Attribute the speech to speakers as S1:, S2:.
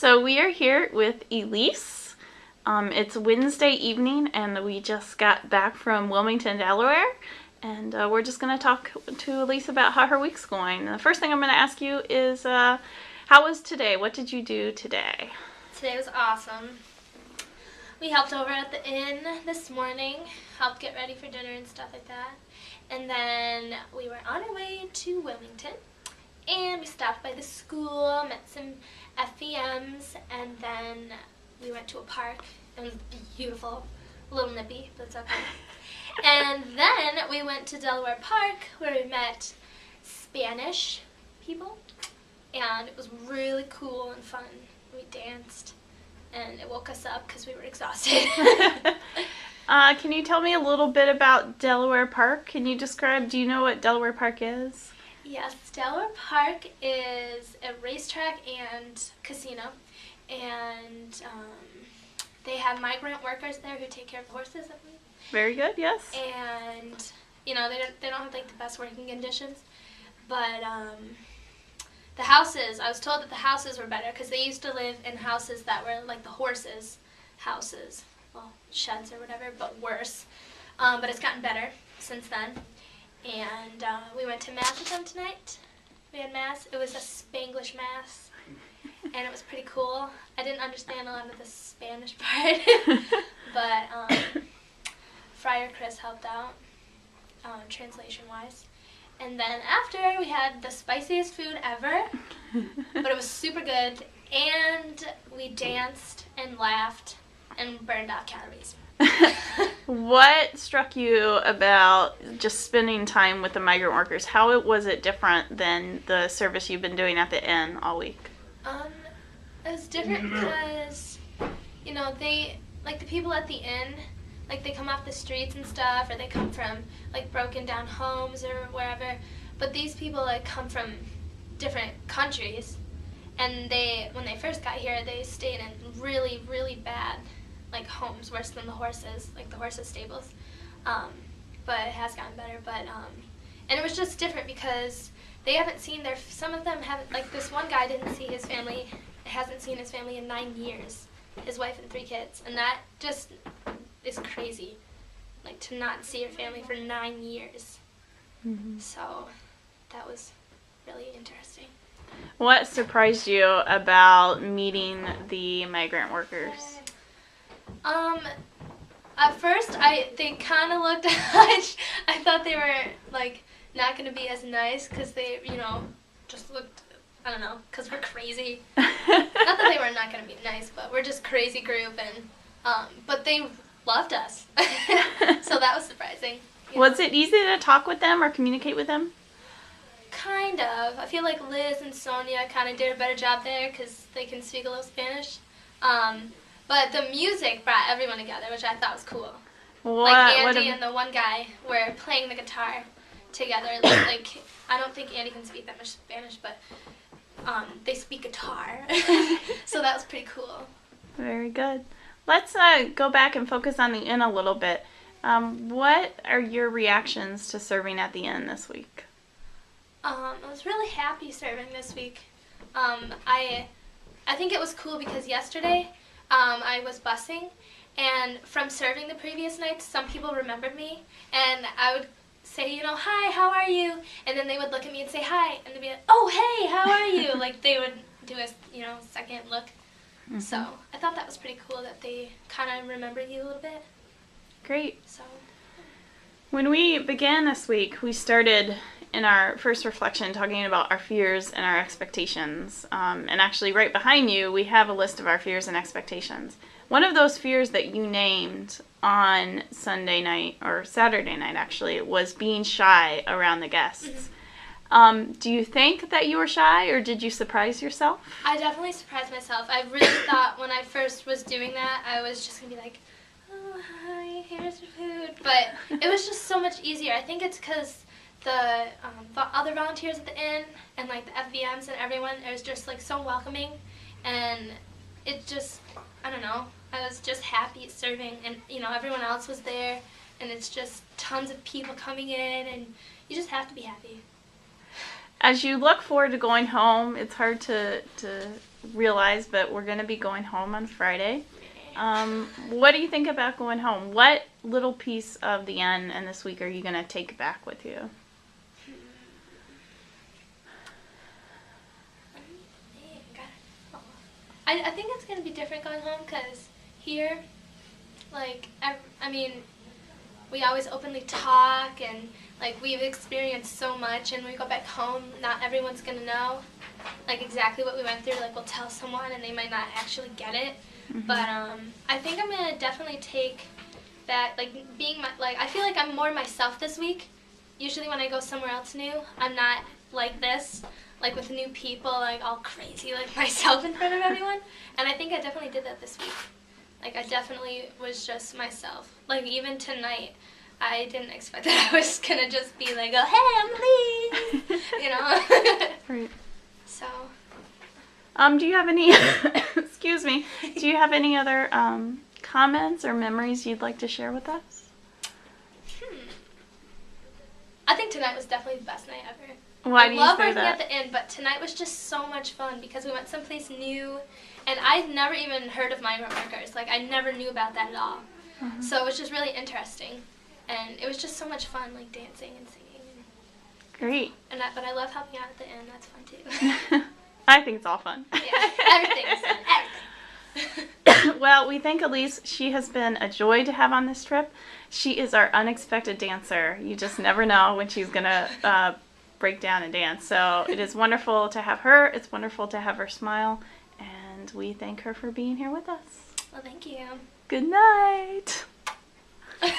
S1: So we are here with Elise. It's Wednesday evening and we just got back from Wilmington, Delaware. And we're just going to talk to Elise about how her week's going. And the first thing I'm going to ask you is, how was today? What did you do today?
S2: Today was awesome. We helped over at the inn this morning, helped get ready for dinner and stuff like that. And then we were on our way to Wilmington. And we stopped by the school, met some FEMs, and then we went to a park. It was beautiful, a little nippy, but it's okay. And then we went to Delaware Park where we met Spanish people, and it was really cool and fun. We danced, and it woke us up because we were exhausted.
S1: Can you tell me a little bit about Delaware Park? Can you describe, do you know what Delaware Park is?
S2: Yes, Delaware Park is a racetrack and casino, and they have migrant workers there who take care of the horses, I believe.
S1: Very good, yes.
S2: And you know, they don't have like the best working conditions, but the houses, I was told that the houses were better because they used to live in houses that were like the horses' houses, well, sheds or whatever, but worse. But it's gotten better since then. And we went to Mass with them tonight. We had Mass. It was a Spanglish Mass, and it was pretty cool. I didn't understand a lot of the Spanish part, but Friar Chris helped out, translation-wise. And then after, we had the spiciest food ever, but it was super good, and we danced and laughed and burned off calories.
S1: What struck you about just spending time with the migrant workers? How was it different than the service you've been doing at the inn all week?
S2: It was different because, you know, they, like the people at the inn, like they come off the streets and stuff, or they come from like broken down homes or wherever, but these people like come from different countries, and when they first got here, they stayed in really, really bad like homes, worse than the horses, like the horses' stables. But it has gotten better. But and it was just different because they haven't seen some of them haven't, like this one guy didn't see his family, hasn't seen his family in 9 years, his wife and 3 kids, and that just is crazy, like to not see your family for 9 years. Mm-hmm. So that was really interesting.
S1: What surprised you about meeting the migrant workers?
S2: At first, they kind of looked, I thought they were, like, not going to be as nice because they, you know, just looked, I don't know, because we're crazy. Not that they were not going to be nice, but we're just crazy group, and, but they loved us. So that was surprising.
S1: Was it easy to talk with them or communicate with them?
S2: Kind of. I feel like Liz and Sonia kind of did a better job there because they can speak a little Spanish. But the music brought everyone together, which I thought was cool. Like Andy and the one guy were playing the guitar together. Like I don't think Andy can speak that much Spanish, but they speak guitar. So that was pretty cool.
S1: Very good. Let's go back and focus on the inn a little bit. What are your reactions to serving at the inn this week?
S2: I was really happy serving this week. I think it was cool because yesterday I was busing, and from serving the previous nights, some people remembered me, and I would say, you know, hi, how are you? And then they would look at me and say hi, and they'd be like, oh, hey, how are you? Like they would do a, you know, second look. Mm-hmm. So I thought that was pretty cool that they kind of remembered you a little bit.
S1: Great.
S2: So
S1: when we began this week, we started in our first reflection talking about our fears and our expectations. And actually right behind you, we have a list of our fears and expectations. One of those fears that you named on Sunday night, or Saturday night actually, was being shy around the guests. Mm-hmm. Do you think that you were shy, or did you surprise yourself?
S2: I definitely surprised myself. I really thought when I first was doing that, I was just going to be like, oh, hi, here's your food. But it was just so much easier. I think it's because the other volunteers at the inn and like the FVMs and everyone, it was just like so welcoming, and it just, I don't know, I was just happy serving, and you know, everyone else was there, and it's just tons of people coming in, and you just have to be happy.
S1: as you look forward to going home, it's hard to realize, but we're going to be going home on Friday. What do you think about going home? What little piece of the end and this week are you going to take back with you?
S2: I think it's going to be different going home because here, like, I mean, we always openly talk and, like, we've experienced so much, and when we go back home, not everyone's going to know, like, exactly what we went through. Like, we'll tell someone and they might not actually get it. Mm-hmm. But I think I'm going to definitely take back, like, I feel like I'm more myself this week. Usually when I go somewhere else new, I'm not like this. Like with new people, like all crazy, like myself in front of everyone. And I think I definitely did that this week. Like I definitely was just myself. Like even tonight, I didn't expect that I was gonna just be like, oh, hey, I'm Lee, you know?
S1: Right.
S2: So.
S1: Do you have any, excuse me, do you have any other comments or memories you'd like to share with us?
S2: I think tonight was definitely the best night ever.
S1: Why do you say that?
S2: I love working at the inn, but tonight was just so much fun because we went someplace new, and I'd never even heard of migrant workers. Like, I never knew about that at all. Mm-hmm. So it was just really interesting, and it was just so much fun, like, dancing and singing.
S1: Great.
S2: But I love helping out at the inn. That's fun, too.
S1: I think it's all fun.
S2: Yeah, everything's fun. Everything.
S1: Well, we thank Elise. She has been a joy to have on this trip. She is our unexpected dancer. You just never know when she's going to break down and dance. So it is wonderful to have her. It's wonderful to have her smile. And we thank her for being here with us.
S2: Well, thank you.
S1: Good night.